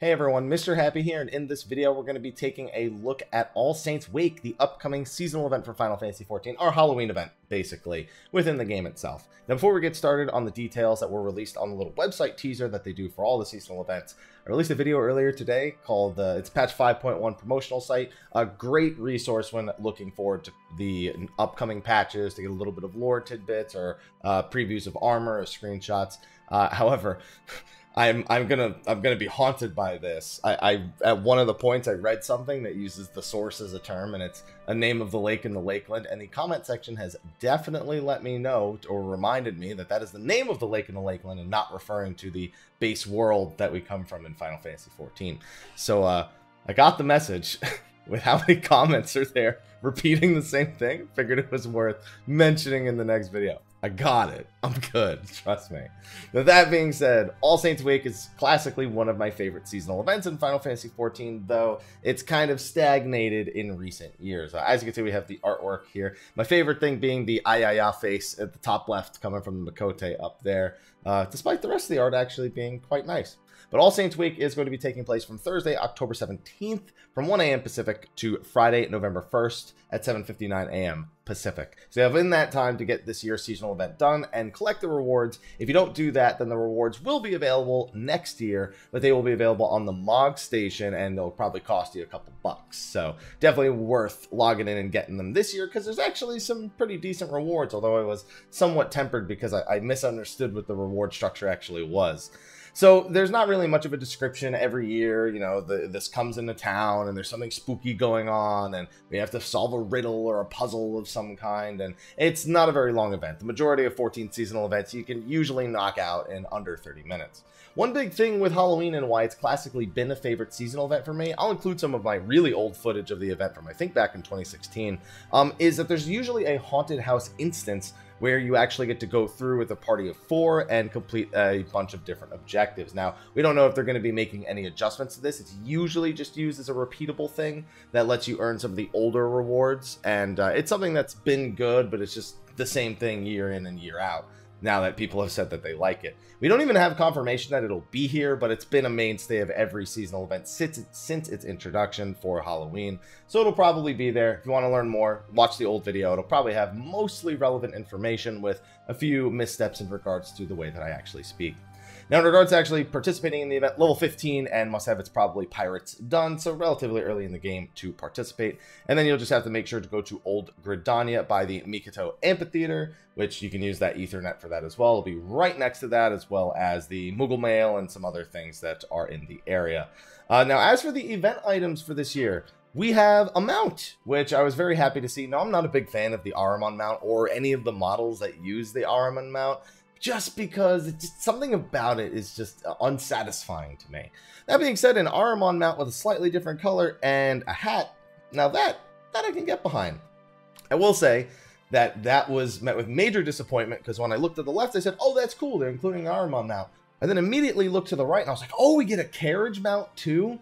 Hey everyone, Mr. Happy here, and in this video we're going to be taking a look at All Saints Wake, the upcoming seasonal event for Final Fantasy XIV, our Halloween event, basically, within the game itself. Now before we get started on the details that were released on the little website teaser that they do for all the seasonal events, I released a video earlier today called, it's Patch 5.1 promotional site, a great resource when looking forward to the upcoming patches, to get a little bit of lore tidbits, or previews of armor, or screenshots. However, I'm gonna be haunted by this. I at one of the points I read something that uses the source as a term, and it's a name of the lake in the Lakeland, and the comment section has definitely let me know or reminded me that that is the name of the lake in the Lakeland and not referring to the base world that we come from in Final Fantasy XIV. So I got the message. With how many comments are there repeating the same thing, figured it was worth mentioning in the next video. I got it. I'm good. Trust me. Now, that being said, All Saints Wake is classically one of my favorite seasonal events in Final Fantasy XIV, though it's kind of stagnated in recent years. As you can see, we have the artwork here. My favorite thing being the Ayaya face at the top left coming from the Makote up there, despite the rest of the art actually being quite nice. But All Saints Week is going to be taking place from Thursday, October 17th, from 1 a.m. Pacific to Friday, November 1st at 7:59 a.m. Pacific. So you have in that time to get this year's seasonal event done and collect the rewards. If you don't do that, then the rewards will be available next year, but they will be available on the MOG station, and they'll probably cost you a couple bucks. So definitely worth logging in and getting them this year, because there's actually some pretty decent rewards, although I was somewhat tempered because I misunderstood what the reward structure actually was. So there's not really much of a description every year. You know, this comes into town and there's something spooky going on and we have to solve a riddle or a puzzle of some kind, and it's not a very long event. The majority of 14 seasonal events you can usually knock out in under 30 minutes. One big thing with Halloween and why it's classically been a favorite seasonal event for me, I'll include some of my really old footage of the event from I think back in 2016, is that there's usually a haunted house instance where you actually get to go through with a party of 4 and complete a bunch of different objectives. Now, we don't know if they're going to be making any adjustments to this. It's usually just used as a repeatable thing that lets you earn some of the older rewards, and it's something that's been good, but it's just the same thing year in and year out, now that people have said that they like it. We don't even have confirmation that it'll be here, but it's been a mainstay of every seasonal event since its introduction for Halloween, so it'll probably be there. If you want to learn more, watch the old video. It'll probably have mostly relevant information with a few missteps in regards to the way that I actually speak. Now, in regards to actually participating in the event, level 15 and must have its probably pirates done, so relatively early in the game to participate. And then you'll just have to make sure to go to Old Gridania by the Mikoto Amphitheater, which you can use that Ethernet for that as well. It'll be right next to that, as well as the Moogle Mail and some other things that are in the area. Now, as for the event items for this year, we have a mount, which I was very happy to see. Now, I'm not a big fan of the Ahriman mount or any of the models that use the Ahriman mount, just because it's just something about it is just unsatisfying to me. That being said, an Ahriman mount with a slightly different color and a hat, now that I can get behind. I will say that that was met with major disappointment, because when I looked at the left, I said, oh, that's cool, they're including an Ahriman mount. I then immediately looked to the right, and I was like, oh, we get a carriage mount too?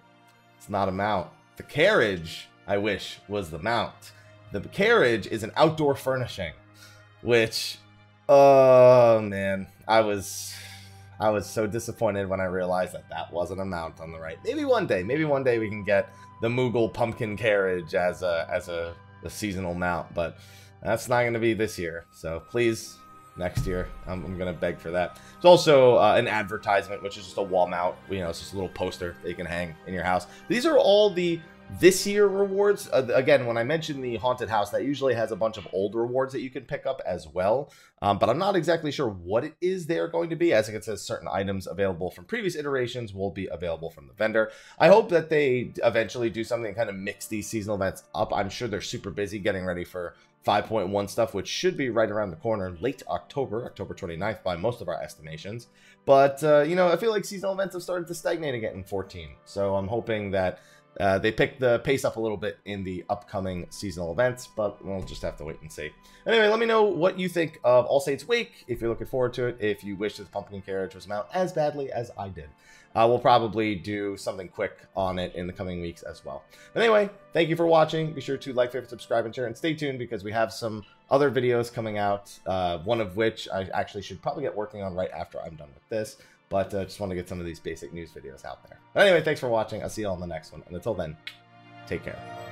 It's not a mount. The carriage, I wish, was the mount. The carriage is an outdoor furnishing, which... oh man, I was so disappointed when I realized that that wasn't a mount on the right. Maybe one day we can get the Moogle pumpkin carriage as a seasonal mount, but that's not going to be this year. So please, next year, I'm going to beg for that. There's also an advertisement, which is just a wall mount. You know, it's just a little poster that you can hang in your house. These are all the this year rewards. Again, when I mentioned the haunted house, that usually has a bunch of old rewards that you can pick up as well, but I'm not exactly sure what it is they are going to be, as it says certain items available from previous iterations will be available from the vendor. I hope that they eventually do something to kind of mix these seasonal events up. I'm sure they're super busy getting ready for 5.1 stuff, which should be right around the corner, late October, October 29th by most of our estimations. But, you know, I feel like seasonal events have started to stagnate again in 14, so I'm hoping that they pick the pace up a little bit in the upcoming seasonal events, but we'll just have to wait and see. Anyway, let me know what you think of All Saints Wake, if you're looking forward to it, if you wish that the pumpkin carriage was mount as badly as I did. We'll probably do something quick on it in the coming weeks as well. But anyway, thank you for watching. Be sure to like, favorite, subscribe, and share, and stay tuned because we have some other videos coming out, one of which I actually should probably get working on right after I'm done with this. But just want to get some of these basic news videos out there. But anyway, thanks for watching. I'll see you all in the next one. And until then, take care.